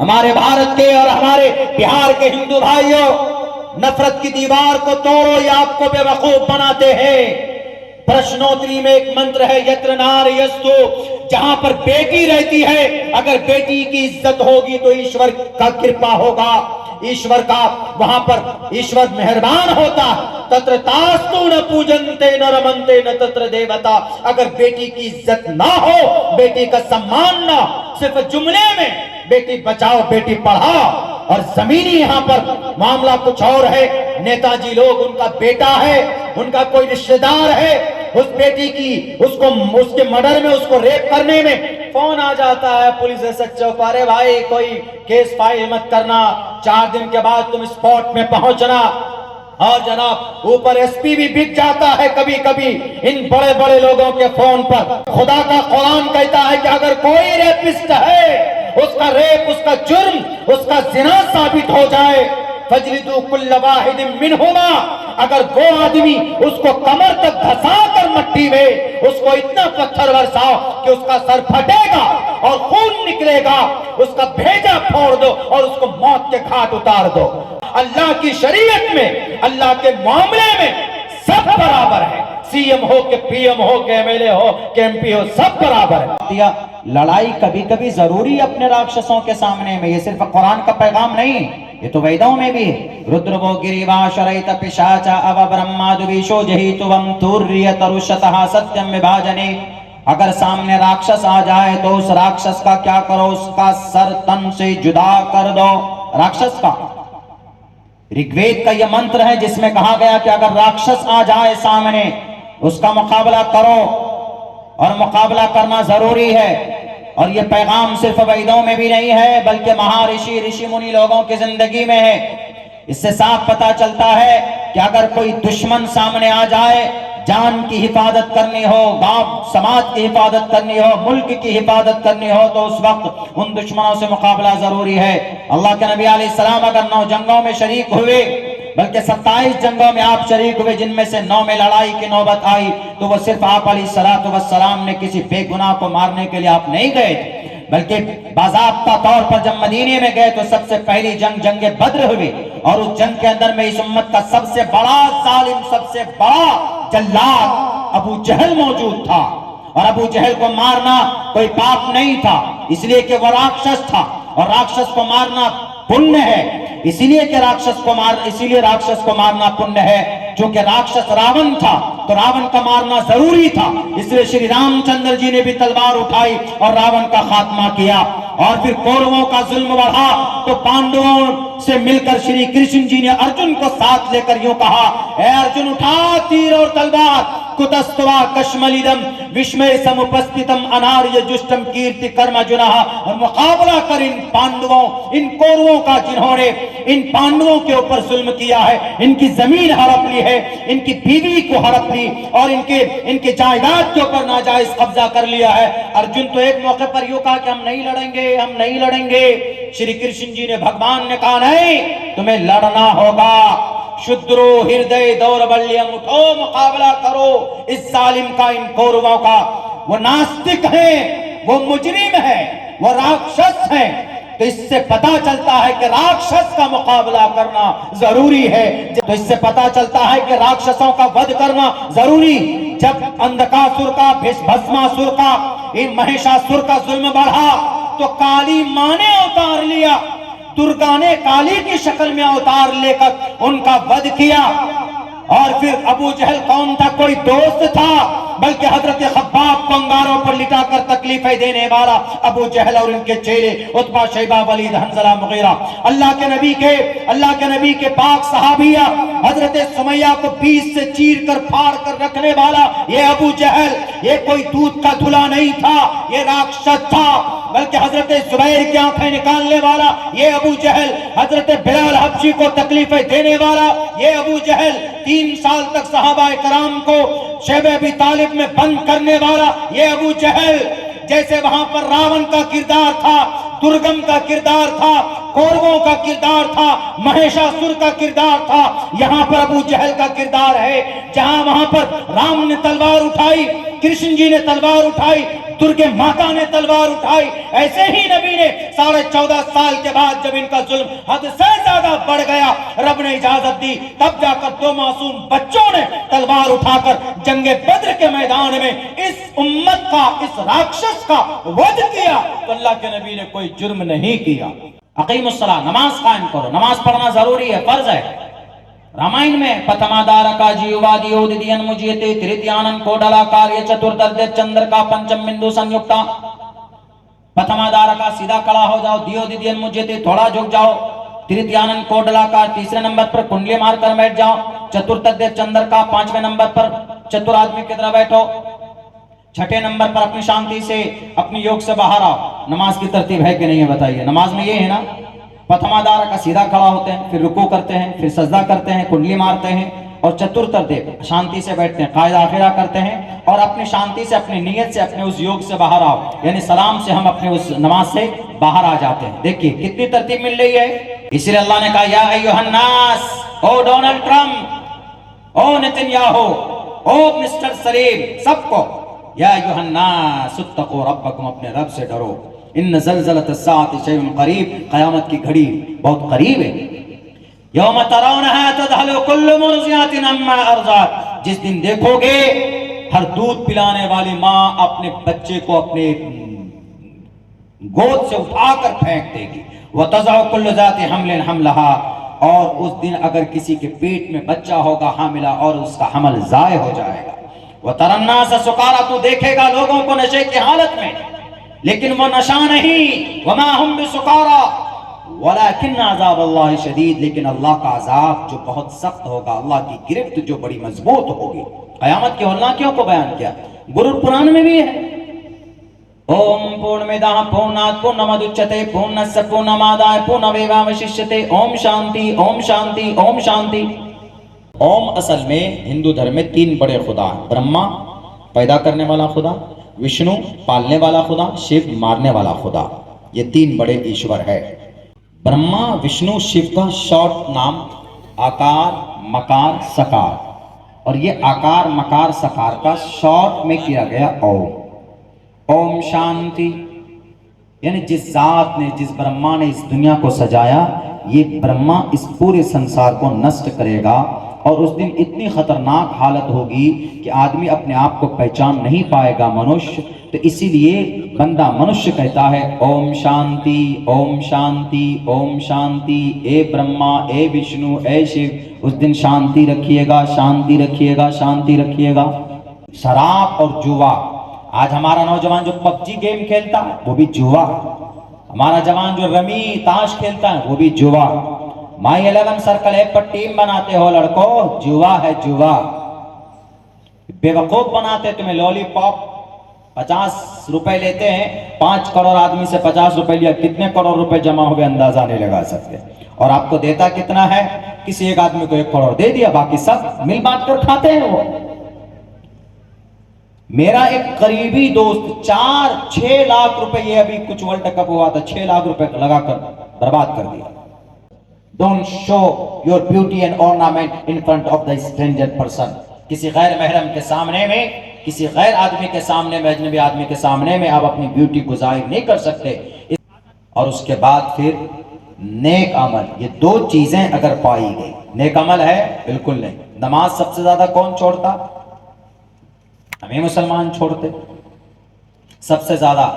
हमारे भारत के और हमारे बिहार के हिंदू भाइयों, नफरत की दीवार को तोड़ो, ये आपको बेवकूफ बनाते हैं। प्रश्नोत्तरी में एक मंत्र है, यत्र नार्यस्तु, जहां पर बेटी रहती है, अगर बेटी की इज्जत होगी तो ईश्वर का कृपा होगा, ईश्वर का वहां पर ईश्वर मेहरबान होता। तत्र तास्तु न पूजन्ते न रमन्ते न तत्र देवता। अगर बेटी की इज्जत ना हो, बेटी का सम्मान ना, सिर्फ जुमले में बेटी बचाओ बेटी पढ़ाओ, और जमीनी यहाँ पर मामला कुछ और है। नेताजी लोग, उनका बेटा है, उनका कोई रिश्तेदार है, उस बेटी की उसको उसके मर्डर में, उसको रेप करने में फोन आ जाता है पुलिस एसएचओ को, अरे भाई कोई केस फाइल मत करना, 4 दिन के बाद तुम स्पॉट में पहुंचना। और जनाब ऊपर एसपी भी बिक जाता है कभी कभी इन बड़े बड़े लोगों के फोन पर। खुदा का कुरान कहता है कि अगर कोई रेपिस्ट है, उसका रेप, उसका जुर्म, उसका जिना साबित हो जाए, फजलिदू कुल्ल वाहिदिन मिनहुमा, अगर वो आदमी उसको कमर तक धसा कर मट्टी में उसको इतना पत्थर बरसाओ कि उसका सर फटेगा और खून निकलेगा, उसका भेजा फोड़ दो और उसको मौत के घाट उतार दो। अल्लाह की शरीयत में, अल्लाह के मामले में सब बराबर है। सीएम हो के पीएम हो के एमएलए हो के एमपी हो, सब बराबर है। लड़ाई कभी कभी जरूरी अपने राक्षसों के सामने में, ये सिर्फ कुरान का पैगाम नहीं, ये तो वेदों में भी है। रुद्रवो गिरिवा शरैत पिशाचा अव ब्रह्मादुविशो जहितुवम तुर्य तरुषतः सत्यम विभाजने। अगर सामने राक्षस आ जाए तो उस राक्षस का क्या करो, उसका सर तन से जुदा कर दो। राक्षस का ऋग्वेद का यह मंत्र है जिसमें कहा गया कि अगर राक्षस आ जाए सामने, उसका मुकाबला करो, और मुकाबला करना जरूरी है। और यह पैगाम सिर्फ वेदों में भी नहीं है बल्कि महर्षि ऋषि मुनि लोगों की जिंदगी में है। इससे साफ पता चलता है कि अगर कोई दुश्मन सामने आ जाए, जान की हिफाजत करनी हो, गांव समाज की हिफाजत करनी हो, मुल्क की हिफाजत करनी हो, तो उस वक्त उन दुश्मनों से मुकाबला जरूरी है। अल्लाह के नबी अलैहिस्सलाम अगर 9 जंगों में शरीक हुए, बल्कि 27 जंगों में आप शरीक हुए, जिनमें से 9 में लड़ाई की नौबत आई, तो वो सिर्फ आप अलैहिस्सलातु वस्सलाम ने किसी बेगुनाह को मारने के लिए आप नहीं गए, बल्कि बाज़ाब्ता तौर पर जब मदीने में गए तो सबसे पहली जंग जंग बद्र हुई, और उस जंग के अंदर में इस उम्मत का सबसे बड़ा जालिम, सबसे बड़ा जल्लाद अबू जहल मौजूद था। और अबू जहल को मारना कोई पाप नहीं था, इसलिए कि वह राक्षस था, और राक्षस को मारना पुण्य है। इसीलिए राक्षस को मारना पुण्य है, क्योंकि राक्षस रावण था, तो रावण का मारना जरूरी था। इसलिए श्री रामचंद्र जी ने भी तलवार उठाई और रावण का खात्मा किया। और फिर कौरवों का जुल्म बढ़ा तो पांडवों से मिलकर श्री कृष्ण जी ने अर्जुन को साथ लेकर यूं कहा, ए अर्जुन, उठा तीर और तलवार, कुतस्तवा कश्मलिदम विस्मय समुपस्थितम अनार्य जुष्टम कीर्ति कर्म जुनः। और मुकाबला कर इन पांडवों, इन कौरवों का, जिन्होंने इन पांडवों के ऊपर जुल्म किया है, इनकी जमीन हड़प ली है, इनकी बीवी को हड़प ली, और इनके जायदाद के ऊपर नाजायज कब्जा कर लिया है। अर्जुन तो एक मौके पर यूं कहा कि हम नहीं लड़ेंगे, हम नहीं लड़ेंगे। श्री कृष्ण जी ने, भगवान ने कहा, नहीं, तुम्हें लड़ना होगा। शुद्रो हृदय दौर्बल्यम, उठो मुकाबला करो इस जालिम का, इन कौरवों का। वो नास्तिक हैं, वो मुजरिम है, वो राक्षस हैं। तो इससे पता चलता है कि राक्षस का मुकाबला करना जरूरी है। तो इससे पता चलता है कि राक्षसों का वध करना जरूरी। जब अंधकासुर का, भस्मासुर का, इन महिषासुर का जुल्म बढ़ा तो काली मां ने अवतार लिया, दुर्गा ने काली की शक्ल में अवतार लेकर उनका वध किया। और फिर अबू जहल कौन था? कोई दोस्त था, बल्कि हजरत खब्बाब को अंगारों पर लिटाकर तकलीफें देने वाला अबू जहल और इनके चेहरे उतबा, शैबा, वलीद, हंजला, मुगीरा। अल्लाह के नबी के पाक सहाबिया हजरत सुमैया को बीच से चीर कर फाड़ कर रखने वाला ये अबू जहल, ये कोई दूध का धुला नहीं था, ये राक्षस था, बल्कि हजरत जुबैर की आंखें निकालने वाला ये अबू जहल, हजरत बिलाल हबशी को तकलीफें देने वाला ये अबू जहल, 3 साल तक सहाबा कराम को शैब अबी तालिब में बंद करने वाला ये अबू जहल। जैसे वहां पर रावण का किरदार था, दुर्गम का किरदार था, कौरवों का किरदार था, महिषासुर का किरदार था, यहाँ पर अबू जहल का किरदार है। जहां वहां पर राम ने तलवार उठाई, कृष्ण जी ने तलवार उठाई, दुर्गे माता ने तलवार उठाई, ऐसे ही नबी ने 14.5 साल के बाद जब इनका जुल्म हद से ज्यादा बढ़ गया, रब ने इजाजत दी, तब जाकर 2 मासूम बच्चों ने तलवार उठाकर जंगे बद्र के मैदान में इस उम्मत का, इस राक्षस का वध किया। तो अल्लाह के नबी ने कोई जुर्म नहीं किया। अकीमुस्सलाह, नमाज कायम करो, नमाज पढ़ना जरूरी है, फर्ज है। रामायण में पथमादारका जीवादियोदियन मुजियते तृतीयानन कोडला कार्य चतुर्दर्दे चंद्र का पंचम बिंदु संयुक्ता। पथमादारका सीधा खड़ा हो जाओ, दियोदियन मुजियते थोड़ा झुक जाओ, तृतीयानन कोडलाकार तीसरे नंबर पर कुंडली मारकर बैठ जाओ, चतुर्दर्दे चंद्र का 5वें नंबर पर चतुर आदमी की तरह बैठो, 6ठे नंबर पर अपनी शांति से अपनी योग से बाहर आओ। नमाज की तरतीब है कि नहीं है बताइए? नमाज में ये है ना, प्रथमादार का सीधा खड़ा होते हैं, फिर रुकू करते हैं, फिर सजदा करते हैं, कुंडली मारते हैं और चतुर्दर्दे शांति से बैठते हैं, कायदा आखिरा करते हैं और अपनी शांति से, अपनी नीयत से, अपने उस योग से बाहर आओ, यानी सलाम से हम अपने उस नमाज से बाहर आ जाते हैं। देखिए कितनी तरतीब मिल रही है। इसलिए अल्लाह ने कहा, या अय्युहन्नास, ओ डोनाल्ड ट्रम्प, ओ नेतन्याहू, ओ मिस्टर सलीम, सबको या अय्युहन्नास इत्तक़ू रब्बकुम, अपने रब से डरो। इन्न ज़लज़लतस्साअति शैउन क़रीब, क़यामत की घड़ी बहुत करीब है। यौम तरौनहा तज़हलु कुल्लु मुर्ज़िअतिन अम्मा अर्ज़अत, जिस दिन देखोगे हर दूध पिलाने वाली माँ अपने बच्चे को अपने गोद से उठाकर फेंक देगी। व तज़अ कुल्लु ज़ाति हम्लिन हम्लहा, और उस दिन अगर किसी के पेट में बच्चा होगा हामिला और उसका हमल ज़ाय हो जाएगा। व तरन्नास सुकारा, तू देखेगा लोगों को नशे की हालत में, लेकिन वो नशा नहीं, वमा हुम बिसुकारा वलाकिन अज़ाब अल्लाह शदीद, लेकिन अल्लाह का अज़ाब जो बहुत सख्त होगा, अल्लाह की गिरफ्त जो बड़ी मजबूत होगी। क़यामत की हौलनाकियों को बयान किया, गुरु पुराण में भी है। ओम पूर्णमिदः पूर्णात् पूर्णमुदच्यते पूर्णस्य पूर्णमादाय पूर्णमेवावशिष्यते। ओम शांति, ओम शांति, ओम शांति। ओम असल में हिंदू धर्म में 3 बड़े खुदा हैं। ब्रह्मा पैदा करने वाला खुदा, विष्णु पालने वाला खुदा, शिव मारने वाला खुदा। ये 3 बड़े ईश्वर है। ब्रह्मा विष्णु शिव का शॉर्ट नाम आकार मकार सकार, और ये आकार मकार सकार का शॉर्ट में किया गया ओम। ओम शांति, यानी जिस जात ने, जिस ब्रह्मा ने इस दुनिया को सजाया, ये ब्रह्मा इस पूरे संसार को नष्ट करेगा और उस दिन इतनी खतरनाक हालत होगी कि आदमी अपने आप को पहचान नहीं पाएगा मनुष्य। तो इसीलिए बंदा मनुष्य कहता है ओम शांति, ओम शांति, ओम शांति। ए ब्रह्मा, ए विष्णु, ए शिव, उस दिन शांति रखिएगा, शांति रखिएगा, शांति रखिएगा। शराब और जुआ, आज हमारा नौजवान जो पबजी गेम खेलता है वो भी जुआ, हमारा जवान जो रमी ताश खेलता है वो भी जुआ। माई 11 सर्कल ऐप पर टीम बनाते हो लड़कों, जुआ है जुआ। बेवकूफ बनाते तुम्हें लॉलीपॉप, 50 रुपए लेते हैं, 5 करोड़ आदमी से 50 रुपए लिया, कितने करोड़ रुपए जमा हो गए अंदाजा नहीं लगा सकते। और आपको देता कितना है? किसी एक आदमी को 1 करोड़ दे दिया, बाकी सब मिल बांट कर खाते हैं वो। मेरा एक करीबी दोस्त 4-6 लाख रुपए, ये अभी कुछ वर्ल्ड कप हुआ था, 6 लाख रुपए लगाकर बर्बाद कर दिया। Don't show your beauty and ornament in front of the stranger person. किसी गैर महरम के सामने में, किसी गैर आदमी के सामने में, अजनबी आदमी के सामने में आप अपनी ब्यूटी को जाहिर नहीं कर सकते। और उसके बाद फिर नेक अमल, ये 2 चीजें अगर पाई गई, नेक अमल है बिल्कुल नहीं। नमाज सबसे ज्यादा कौन छोड़ता? हमें मुसलमान छोड़ते सबसे ज्यादा।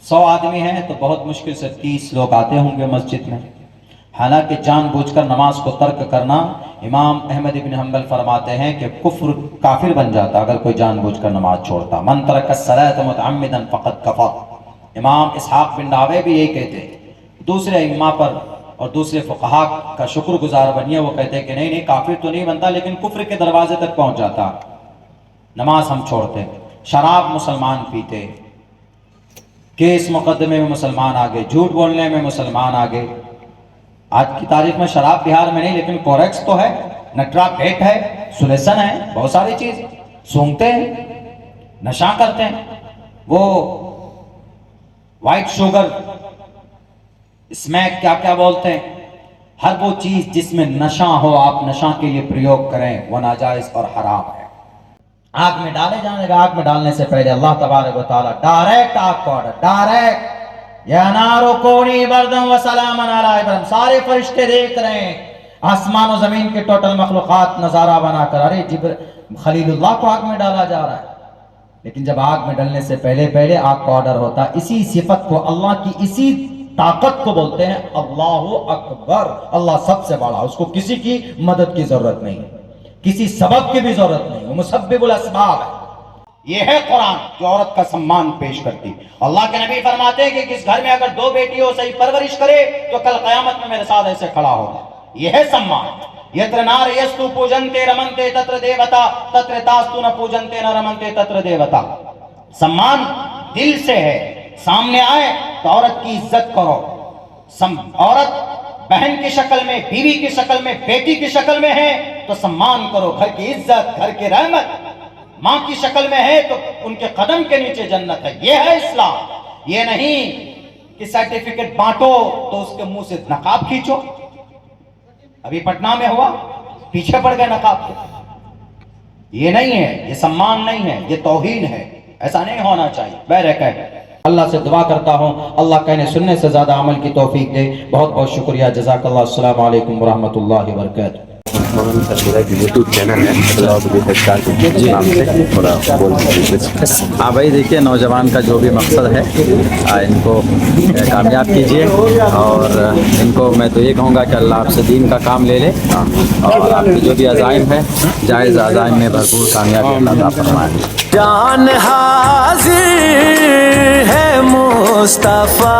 100 आदमी हैं तो बहुत मुश्किल से 30 लोग आते होंगे मस्जिद में। हालांकि जानबूझकर नमाज को तर्क करना, इमाम अहमद इब्न हंबल फरमाते हैं कि कुफ्र, काफिर बन जाता अगर कोई जानबूझकर नमाज छोड़ता। मन तरक अस्सलात मुतअम्मिदन फक़द कफ़र। इमाम इसहाक बिन रावे भी यही कहते। दूसरे इम्मा पर और दूसरे फुक़हा का शुक्रगुजार बनिए, वो कहते हैं कि नहीं नहीं, काफिर तो नहीं बनता लेकिन कुफ्र के दरवाजे तक पहुंच जाता। नमाज हम छोड़ते, शराब मुसलमान पीते, केस मुकदमे में मुसलमान आगे, झूठ बोलने में मुसलमान आगे। आज की तारीख में शराब बिहार में नहीं, लेकिन कोरेक्स तो है, नटरा पेट है, सुलेसन है, बहुत सारी चीज सूंघते हैं, नशा करते हैं। वो वाइट शुगर, स्मैक, क्या क्या बोलते हैं, हर वो चीज जिसमें नशा हो, आप नशा के लिए प्रयोग करें, वो नाजायज और हराम है। आग में डाले जाने लगा। आग में डालने से पहले अल्लाह तबारक व तआला डायरेक्ट आग को ऑर्डर, डायरेक्ट या नारो कोनी बरदम व सलामन अला इब्राहिम। सारे फरिश्ते देख रहे हैं, आसमान और जमीन के टोटल मखलूकात नजारा बनाकर, अरे खलीलुल्लाह को आग में डाला जा रहा है। लेकिन जब आग में डालने से पहले पहले आग का ऑर्डर होता, इसी सिफत को, अल्लाह की इसी ताकत को बोलते हैं अल्लाहु अकबर। अल्लाह सबसे बड़ा, उसको किसी की मदद की जरूरत नहीं, किसी सबब की भी जरूरत नहीं, वो मुसब्बिबुल अस्बाब है। ये है कुरान जो औरत का सम्मान पेश करती। अल्लाह के नबी फरमाते हैं कि किस घर में अगर दो बेटियों सही परवरिश करे तो कल कयामत में मेरे साथ ऐसे खड़ा होगा। यह है सम्मान। यत्र नार यस्तु पूजन्ते रमन्ते तत्र देवता तत्र तास्तु न पूजन्ते न रमन्ते तत्र देवता। सम्मान दिल से है। सामने आए तो औरत की इज्जत करो। औरत बहन की शक्ल में, बीवी की शक्ल में, बेटी की शक्ल में है तो सम्मान करो। घर की इज्जत, घर की रहमत। मां की शक्ल में है तो उनके कदम के नीचे जन्नत है। यह है इस्लाम। ये नहीं कि सर्टिफिकेट बांटो तो उसके मुंह से नकाब खींचो। अभी पटना में हुआ, पीछे पड़ गए नकाब के। ये नहीं है, ये सम्मान नहीं है, ये तौहीन है। ऐसा नहीं होना चाहिए। बहरकैफ अल्लाह से दुआ करता हूँ अल्लाह कहने सुनने से ज्यादा अमल की तौफीक दे। बहुत बहुत शुक्रिया। जज़ाकल्लाह। अस्सलामु अलैकुम व रहमतुल्लाहि व बरकातहू। यूट्यूब चैनल है नाम से थोड़ा बोल दीजिए। हाँ भाई, देखिए नौजवान का जो भी मकसद है इनको कामयाब कीजिए, और इनको मैं तो ये कहूँगा कि अल्लाह आपसे दीन का काम ले ले, और आपके जो भी अज़ाइम है जायज़ अज़ाइम में भरपूर कामयाबी अल्लाह फरमाए। जान हाजिर है मुस्तफा।